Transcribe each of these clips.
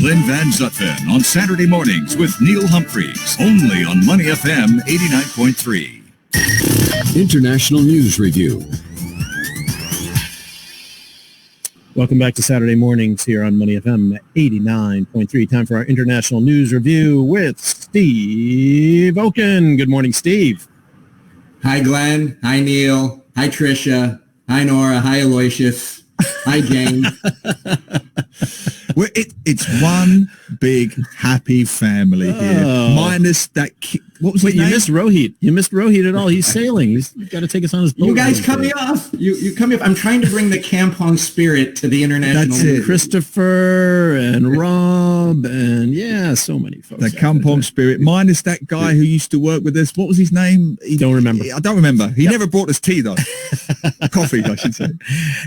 Glenn Van Zutphen on Saturday mornings with Neil Humphreys, only on Money FM 89.3. International News Review. Welcome back to Saturday mornings here on Money FM 89.3. Time for our International News Review with Steve Okun. Good morning, Steve. Hi, Glenn. Hi, Neil. Hi, Tricia. Hi, Nora. Hi, Aloysius. Hi, James. It's one big happy family here, minus that. What was his name? You missed Rohit. You missed Rohit at all. He's sailing. He's got to take us on his boat. You guys cut me off. You cut me off. I'm trying to bring the Kampong spirit to the international. That's it. Christopher and Rob and so many folks. The Kampong spirit, minus that guy who used to work with us. What was his name? Don't remember. I don't remember. He never brought us tea though. Coffee, I should say.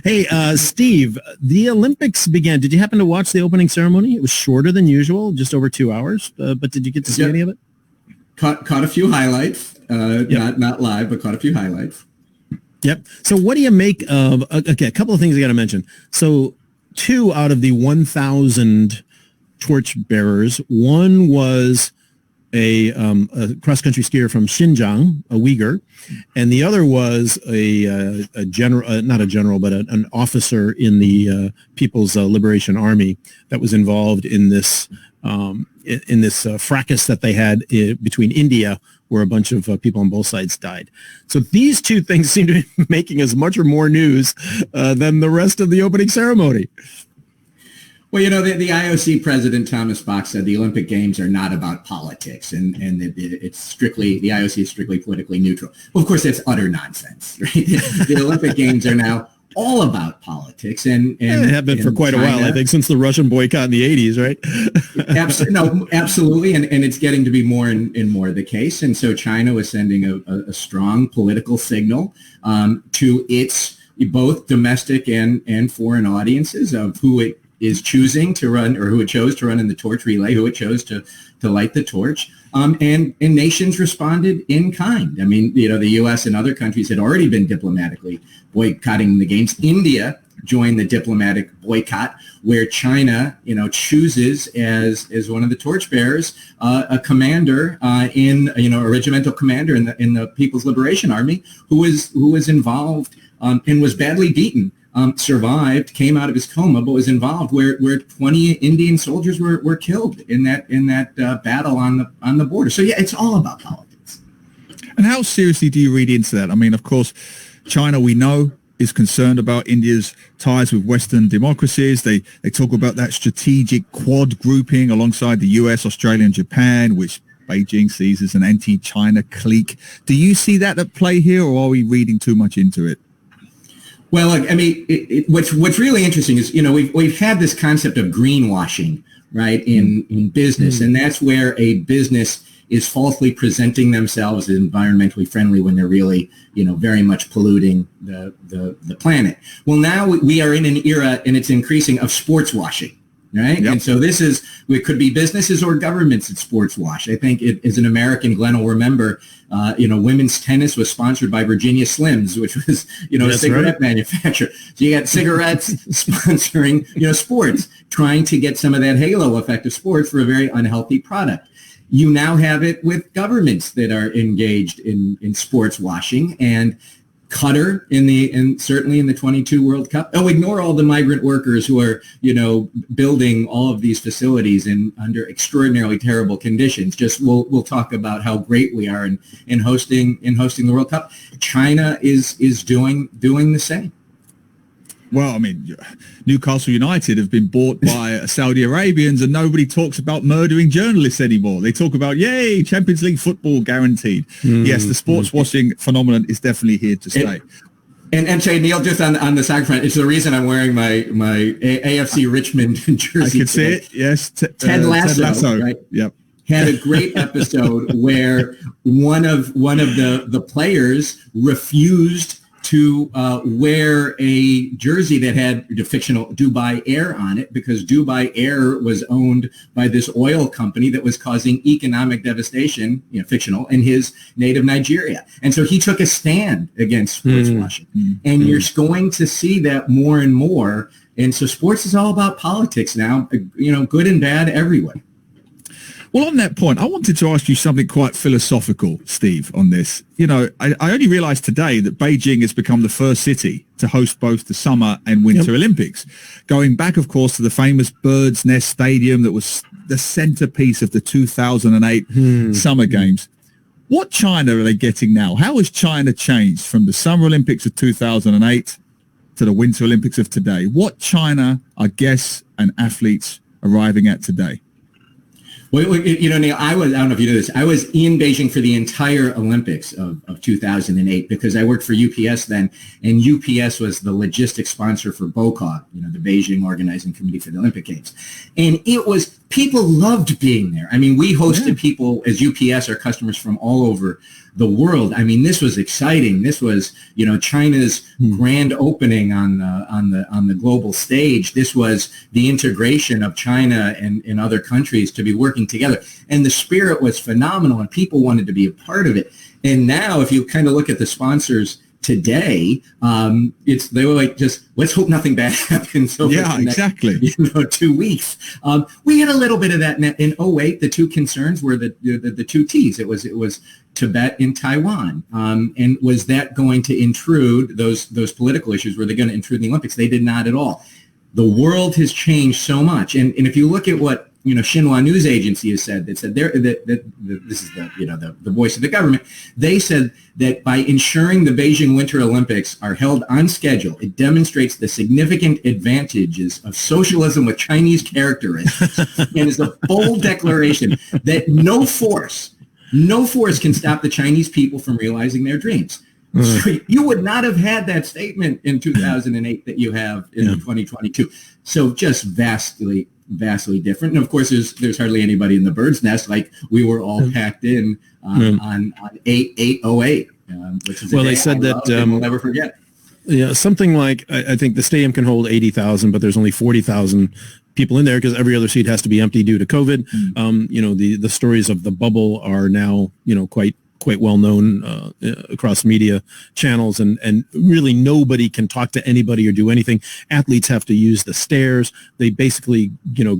Hey, Steve, the Olympics began. Did you happen to watch the opening ceremony? It was shorter than usual, just over 2 hours. But did you get to see any of it? Caught a few highlights. Not live, but caught a few highlights. Yep. So what do you make of? Okay, a couple of things I got to mention. So 2 out of the 1,000 torchbearers. One was a cross-country skier from Xinjiang, a Uyghur, and the other was a general, not a general, but an officer in the People's Liberation Army that was involved in this fracas that they had between India, where a bunch of people on both sides died. So these two things seem to be making as much or more news than the rest of the opening ceremony. Well, the IOC president, Thomas Bach, said the Olympic Games are not about politics and it's strictly, the IOC is strictly politically neutral. Well, of course, that's utter nonsense, right? The Olympic Games are now all about politics. And they have been for quite a while, I think, since the Russian boycott in the 80s, right? Absolutely. And it's getting to be more and more the case. And so China was sending a strong political signal to its both domestic and foreign audiences of who it is choosing to run, or who it chose to run in the torch relay, who it chose to light the torch. And nations responded in kind. I mean, the U.S. and other countries had already been diplomatically boycotting the games. India joined the diplomatic boycott, where China, chooses as one of the torchbearers a commander a regimental commander in the People's Liberation Army who was involved and was badly beaten. Survived, came out of his coma, but was involved where 20 Indian soldiers were killed in that battle on the border. So it's all about politics. And how seriously do you read into that? I mean, of course, China, we know, is concerned about India's ties with Western democracies. They talk about that strategic quad grouping alongside the US, Australia, and Japan, which Beijing sees as an anti-China clique. Do you see that at play here, or are we reading too much into it? Well, look, I mean, what's really interesting is, we've had this concept of greenwashing, right, in business, and that's where a business is falsely presenting themselves as environmentally friendly when they're really, very much polluting the planet. Well, now we are in an era, and it's increasing, of sports washing. Right. Yep. And so it could be businesses or governments that sports wash. I think as an American, Glenn will remember, women's tennis was sponsored by Virginia Slims, which was, a cigarette manufacturer. So you got cigarettes sponsoring, sports, trying to get some of that halo effect of sports for a very unhealthy product. You now have it with governments that are engaged in sports washing, and Qatar certainly in the 22 World Cup. Oh, ignore all the migrant workers who are, building all of these facilities under extraordinarily terrible conditions. Just we'll talk about how great we are in hosting the World Cup. China is doing the same. Well, I mean, Newcastle United have been bought by Saudi Arabians, and nobody talks about murdering journalists anymore. They talk about, yay, Champions League football guaranteed. Yes, the sports washing phenomenon is definitely here to stay. And Shay, Neil, just on the side front, it's the reason I'm wearing my AFC Richmond jersey. I can see it, yes. Ted Lasso, right? Yep. Had a great episode where one of the players refused to wear a jersey that had the fictional Dubai Air on it, because Dubai Air was owned by this oil company that was causing economic devastation, fictional, in his native Nigeria. And so he took a stand against sports washing. And you're going to see that more and more And so sports is all about politics now, good and bad everywhere. Well, on that point, I wanted to ask you something quite philosophical, Steve, on this. I only realized today that Beijing has become the first city to host both the Summer and Winter Olympics, going back, of course, to the famous Bird's Nest Stadium that was the centerpiece of the 2008 Summer Games. What China are they getting now? How has China changed from the Summer Olympics of 2008 to the Winter Olympics of today? What China are guests and athletes arriving at today? Well, Neil, I don't know if you know this. I was in Beijing for the entire Olympics of 2008 because I worked for UPS then, and UPS was the logistics sponsor for BOCOG, the Beijing Organizing Committee for the Olympic Games. And people loved being there. I mean, we hosted people as UPS, our customers from all over the world. I mean, this was exciting. This was, China's grand opening on the global stage. This was the integration of China and other countries to be working together. And the spirit was phenomenal, and people wanted to be a part of it. And now, if you kind of look at the sponsors today, they were like, just let's hope nothing bad happens over the next, exactly. 2 weeks. We had a little bit of that in 2008. The two concerns were the two T's. It was Tibet and Taiwan. And was that going to intrude those political issues? Were they going to intrude the Olympics? They did not at all. The world has changed so much. And if you look at what Xinhua news agency has said, this is the voice of the government. They said that by ensuring the Beijing Winter Olympics are held on schedule, it demonstrates the significant advantages of socialism with Chinese characteristics, and is a bold declaration that no force can stop the Chinese people from realizing their dreams. So you would not have had that statement in 2008 that you have in 2022. So just vastly different. And of course, there's hardly anybody in the bird's nest. Like we were all packed in on 8/8/08, which is they said that we'll never forget. Yeah, something like I think the stadium can hold 80,000, but there's only 40,000 people in there because every other seat has to be empty due to COVID. The stories of the bubble are now quite well known across media channels, and really nobody can talk to anybody or do anything. Athletes have to use the stairs. They basically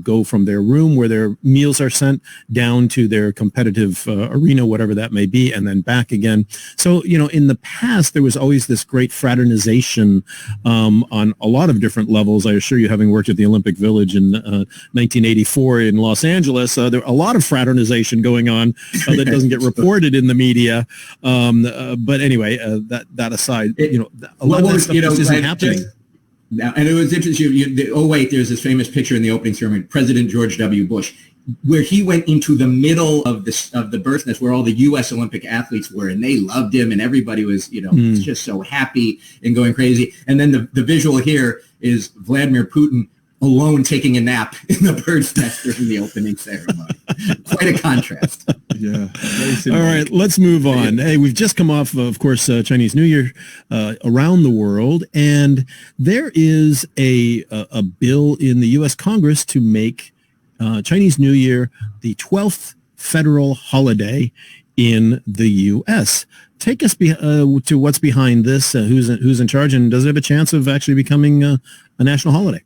go from their room where their meals are sent down to their competitive arena, whatever that may be, and then back again. So in the past there was always this great fraternization on a lot of different levels. I assure you, having worked at the Olympic Village in 1984 in Los Angeles, there are a lot of fraternization going on that doesn't get reported in the media. But anyway, that aside, a lot of that stuff just isn't happening. And it was interesting. There's this famous picture in the opening ceremony, President George W. Bush, where he went into the middle of the bird's nest where all the U.S. Olympic athletes were, and they loved him, and everybody was, just so happy and going crazy. And then the visual here is Vladimir Putin alone taking a nap in the bird's nest during the opening ceremony. Quite a contrast. Yeah. All right, let's move on. Hey, we've just come off, of course, Chinese New Year around the world, and there is a bill in the U.S. Congress to make Chinese New Year the 12th federal holiday in the U.S. Take us to what's behind this, who's in charge, and does it have a chance of actually becoming a national holiday?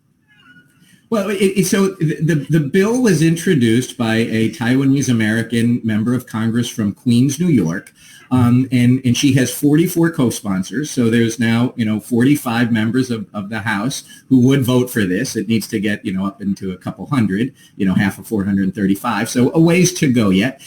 Well, so the bill was introduced by a Taiwanese American member of Congress from Queens, New York, and she has 44 co-sponsors. So there's now 45 members of the House who would vote for this. It needs to get up into a couple hundred, half of 435. So a ways to go yet.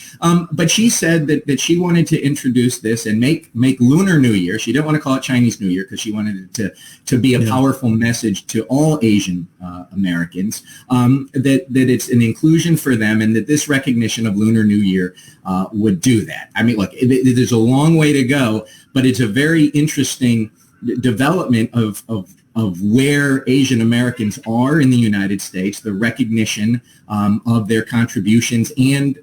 But she said that she wanted to introduce this and make Lunar New Year. She didn't want to call it Chinese New Year because she wanted it to be a powerful message to all Asian Americans, that it's an inclusion for them, and that this recognition of Lunar New Year would do that. I mean, look, there's a long way to go, but it's a very interesting development of where Asian Americans are in the United States, the recognition of their contributions, and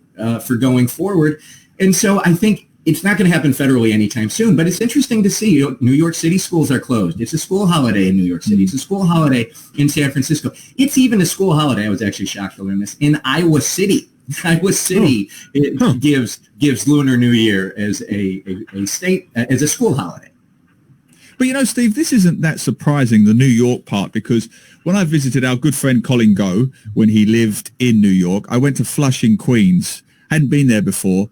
for going forward. And so I think it's not going to happen federally anytime soon, but it's interesting to see. New York City schools are closed. It's a school holiday in New York City. It's a school holiday in San Francisco. It's even a school holiday, I was actually shocked to learn this, in Iowa City. Iowa City gives Lunar New Year as a state, as a school holiday. But, Steve, this isn't that surprising, the New York part, because when I visited our good friend Colin Goh, when he lived in New York, I went to Flushing, Queens. Hadn't been there before.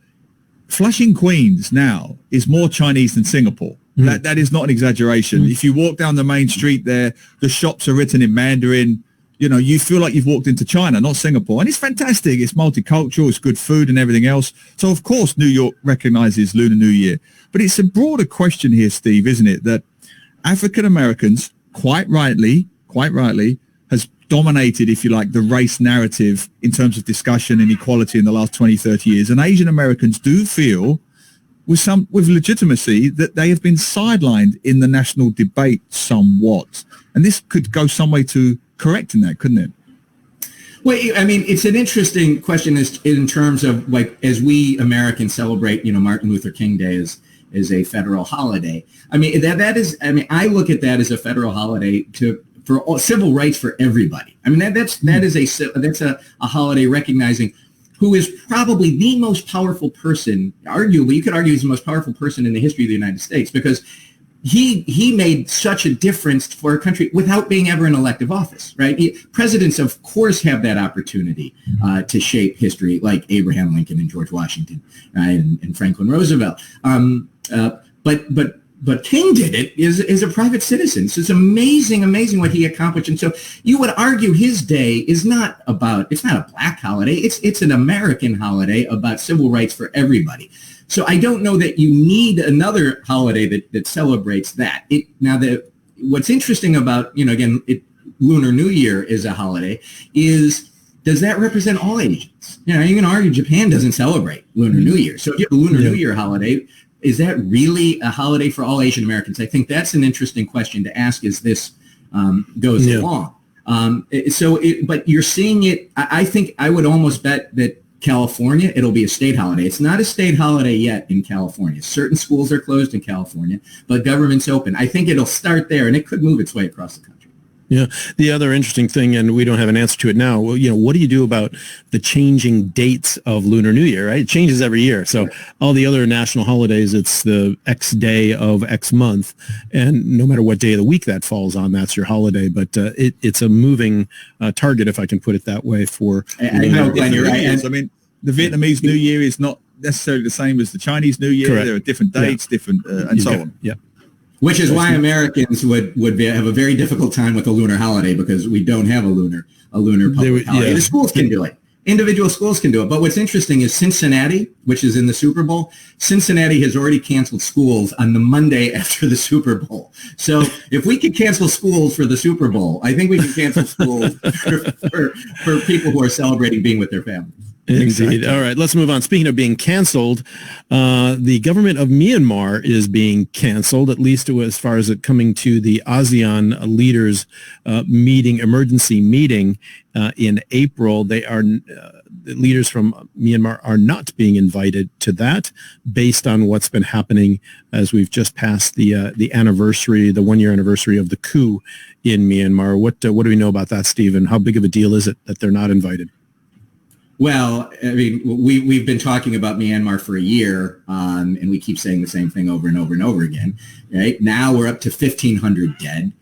Flushing, Queens now is more Chinese than Singapore. That is not an exaggeration. If you walk down the main street there, the shops are written in Mandarin. You feel like you've walked into China, not Singapore. And it's fantastic. It's multicultural. It's good food and everything else. So, of course, New York recognizes Lunar New Year. But it's a broader question here, Steve, isn't it? That African Americans, quite rightly, has dominated, if you like, the race narrative in terms of discussion and equality in the last 20, 30 years. And Asian Americans do feel with legitimacy that they have been sidelined in the national debate somewhat. And this could go some way to correcting that, couldn't it? Well, I mean, it's an interesting question in terms of, like, as we Americans celebrate, Martin Luther King Day is a federal holiday. I mean, that is, I look at that as a federal holiday for all, civil rights for everybody. I mean, that's a holiday recognizing who is probably the most powerful person, arguably, you could argue he's the most powerful person in the history of the United States, because he made such a difference for our country without being ever in elective office, right? Presidents, of course, have that opportunity to shape history, like Abraham Lincoln and George Washington and Franklin Roosevelt. But King did it as a private citizen. So it's amazing what he accomplished. And so you would argue his day is not a black holiday. It's an American holiday about civil rights for everybody. So I don't know that you need another holiday that celebrates that. What's interesting about, Lunar New Year is a holiday, does that represent all Asians? You can argue Japan doesn't celebrate Lunar New Year. So if you have a Lunar New Year holiday, is that really a holiday for all Asian Americans? I think that's an interesting question to ask as this goes along. But you're seeing it. I think I would almost bet that California, it'll be a state holiday. It's not a state holiday yet in California. Certain schools are closed in California, but government's open. I think it'll start there, and it could move its way across the country. Yeah. The other interesting thing, and we don't have an answer to it now, what do you do about the changing dates of Lunar New Year, right? It changes every year. So all the other national holidays, it's the X day of X month. And no matter what day of the week that falls on, that's your holiday. But it's a moving target, if I can put it that way, for... I know, Glenn, you're right. I mean, the Vietnamese New Year is not necessarily the same as the Chinese New Year. Correct. There are different dates, different, and so on. Yeah. Which is why Americans would have a very difficult time with a lunar holiday, because we don't have a lunar public holiday. The schools can do it. Individual schools can do it. But what's interesting is Cincinnati, which is in the Super Bowl, Cincinnati has already canceled schools on the Monday after the Super Bowl. So if we could cancel schools for the Super Bowl, I think we can cancel schools for people who are celebrating being with their families. Indeed. Exactly. All right, let's move on. Speaking of being canceled, the government of Myanmar is being canceled, at least as far as it coming to the ASEAN leaders emergency meeting in April. The leaders from Myanmar are not being invited to that, based on what's been happening as we've just passed the anniversary, the 1-year anniversary of the coup in Myanmar. What do we know about that, Stephen? How big of a deal is it that they're not invited? Well, I mean, we've been talking about Myanmar for a year, and we keep saying the same thing over and over and over again. Right now, we're up to 1,500 dead.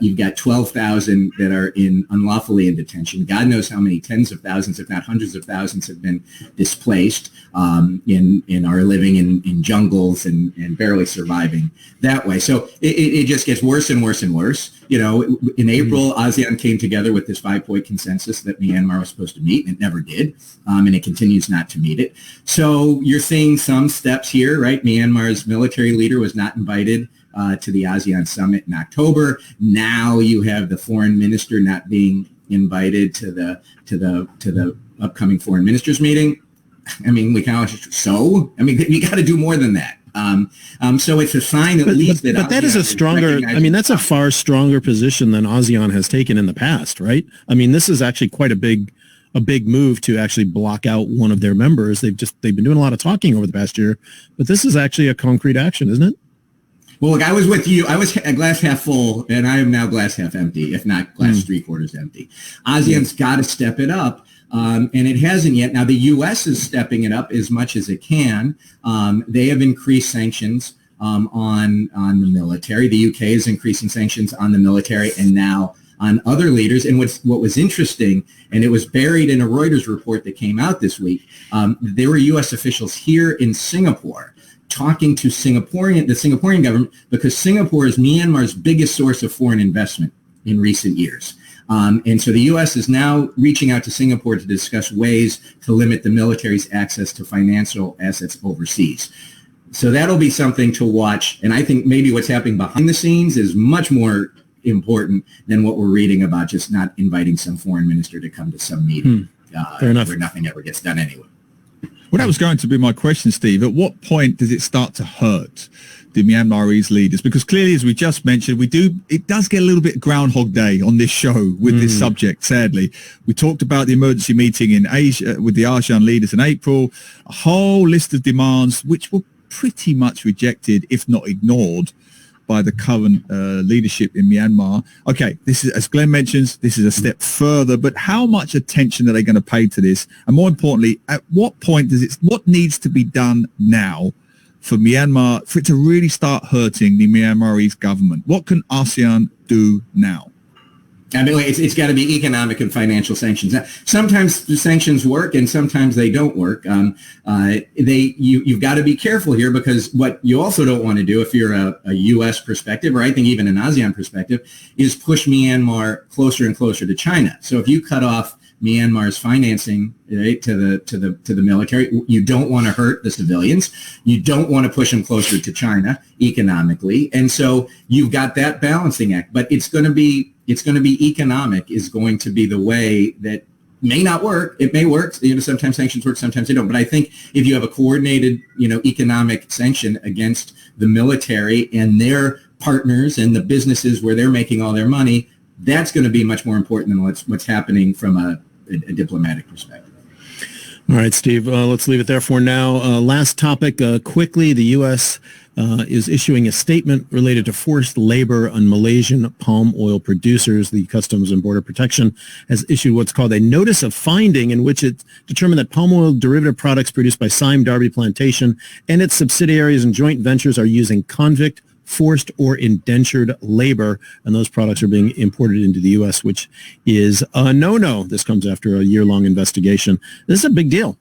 You've got 12,000 that are unlawfully in detention. God knows how many tens of thousands, if not hundreds of thousands, have been displaced and are living in jungles and barely surviving that way. So it just gets worse and worse and worse. In April, ASEAN came together with this 5-point consensus that Myanmar was supposed to meet, and it never did, and it continues not to meet it. So you're seeing some steps here, right? Myanmar's military leader was not invited to the ASEAN summit in October. Now you have the foreign minister not being invited to the upcoming foreign ministers meeting. I mean, we kind of you got to do more than that. So it's a sign at least that. But that is a stronger. I mean, that's a far stronger position than ASEAN has taken in the past, right? I mean, this is actually quite a big move to actually block out one of their members. They've been doing a lot of talking over the past year, but this is actually a concrete action, isn't it? Well, look, I was with you. I was a glass half full, and I am now glass half empty, if not glass 3/4 empty. ASEAN's got to step it up, and it hasn't yet. Now, the U.S. is stepping it up as much as it can. They have increased sanctions on the military. The UK is increasing sanctions on the military and now on other leaders. And what was interesting, and it was buried in a Reuters report that came out this week, there were U.S. officials here in Singapore talking to the Singaporean government, because Singapore is Myanmar's biggest source of foreign investment in recent years. And so the U.S. is now reaching out to Singapore to discuss ways to limit the military's access to financial assets overseas. So that'll be something to watch. And I think maybe what's happening behind the scenes is much more important than what we're reading about just not inviting some foreign minister to come to some meeting Fair enough. where nothing ever gets done anyway. Well, that was going to be my question, Steve. At what point does it start to hurt the Myanmarese leaders? Because clearly, as we just mentioned, it does get a little bit Groundhog Day on this show with this subject, sadly. We talked about the emergency meeting in Asia with the ASEAN leaders in April, a whole list of demands which were pretty much rejected, if not ignored, by the current leadership in Myanmar. Okay, this is, as Glenn mentions, this is a step further, but how much attention are they going to pay to this? And more importantly, at what point what needs to be done now for Myanmar, for it to really start hurting the Myanmarese government? What can ASEAN do now? I mean, it's got to be economic and financial sanctions. Sometimes the sanctions work and sometimes they don't work. You've got to be careful here, because what you also don't want to do, if you're a U.S. perspective, or I think even an ASEAN perspective, is push Myanmar closer and closer to China. So if you cut off Myanmar's financing, right, to the military, you don't want to hurt the civilians. You don't want to push them closer to China economically, and so you've got that balancing act. But it's going to be economic is going to be the way that may not work. It may work. Sometimes sanctions work, sometimes they don't. But I think if you have a coordinated, economic sanction against the military and their partners and the businesses where they're making all their money, that's going to be much more important than what's happening from a diplomatic perspective. All right, Steve, let's leave it there for now. Last topic, quickly, the U.S. Is issuing a statement related to forced labor on Malaysian palm oil producers. The Customs and Border Protection has issued what's called a notice of finding, in which it determined that palm oil derivative products produced by Sime Darby Plantation and its subsidiaries and joint ventures are using convict, forced, or indentured labor, and those products are being imported into the U.S., which is a no-no. This comes after a year-long investigation. This is a big deal.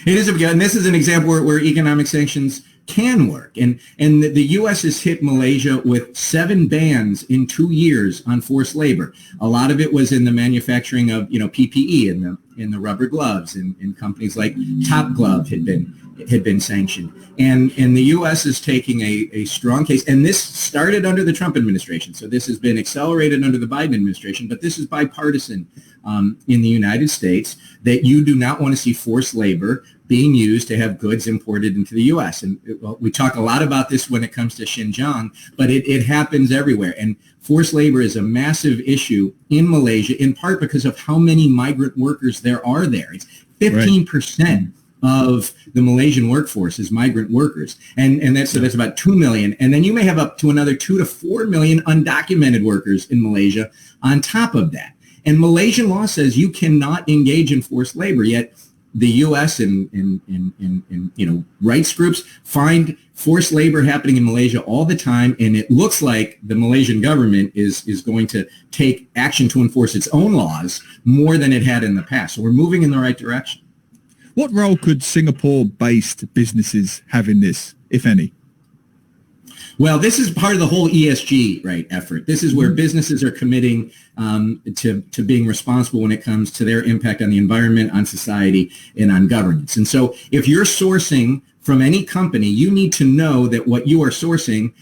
It is a big deal, and this is an example where economic sanctions can work. And the U.S. has hit Malaysia with 7 bans in 2 years on forced labor. A lot of it was in the manufacturing of, PPE in the rubber gloves, and companies like Top Glove had been sanctioned. And the U.S. is taking a strong case. And this started under the Trump administration. So this has been accelerated under the Biden administration. But this is bipartisan in the United States, that you do not want to see forced labor being used to have goods imported into the U.S. And we talk a lot about this when it comes to Xinjiang, but it happens everywhere. And forced labor is a massive issue in Malaysia, in part because of how many migrant workers there are there. It's 15% of the Malaysian workforce is migrant workers. And that's about 2 million. And then you may have up to another 2 to 4 million undocumented workers in Malaysia on top of that. And Malaysian law says you cannot engage in forced labor, yet the U.S. and rights groups find forced labor happening in Malaysia all the time, and it looks like the Malaysian government is going to take action to enforce its own laws more than it had in the past. So we're moving in the right direction. What role could Singapore-based businesses have in this, if any? Well, this is part of the whole ESG effort. This is where businesses are committing to being responsible when it comes to their impact on the environment, on society, and on governance. And so if you're sourcing from any company, you need to know that what you are sourcing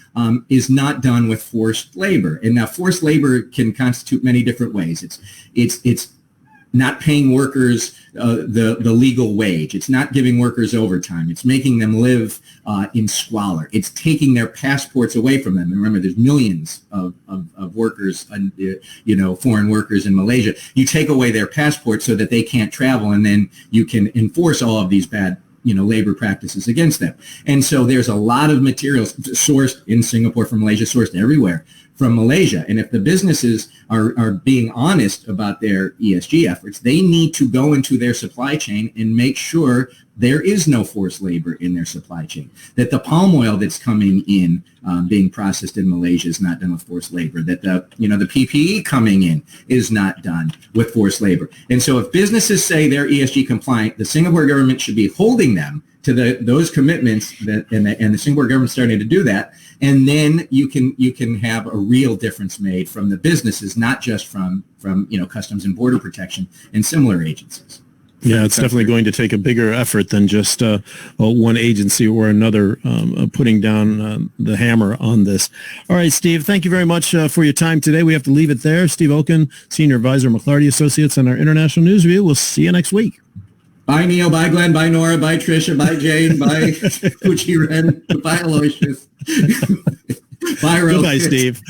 is not done with forced labor. And now forced labor can constitute many different ways. It's not paying workers the legal wage. It's not giving workers overtime. It's making them live in squalor. It's taking their passports away from them. And remember, there's millions of workers, foreign workers in Malaysia. You take away their passports so that they can't travel, and then you can enforce all of these bad labor practices against them. And so there's a lot of materials sourced in Singapore from Malaysia, sourced everywhere from Malaysia. And if the businesses are being honest about their ESG efforts, they need to go into their supply chain and make sure there is no forced labor in their supply chain, that the palm oil that's coming in, being processed in Malaysia is not done with forced labor, that the PPE coming in is not done with forced labor. And so if businesses say they're ESG compliant, the Singapore government should be holding them to those commitments, and the Singapore government's starting to do that. And then you can have a real difference made from the businesses, not just from Customs and Border Protection and similar agencies. Yeah, it's definitely going to take a bigger effort than just one agency or another putting down the hammer on this. All right, Steve, thank you very much for your time today. We have to leave it there. Steve Okun, Senior Advisor, McClarty Associates, on our International News Review. We'll see you next week. Bye, Neil. Bye, Glenn. Bye, Nora. Bye, Tricia. Bye, Jane. Bye, Fuji Ren. Bye, Aloysius. Bye, Rose. Goodbye, Steve.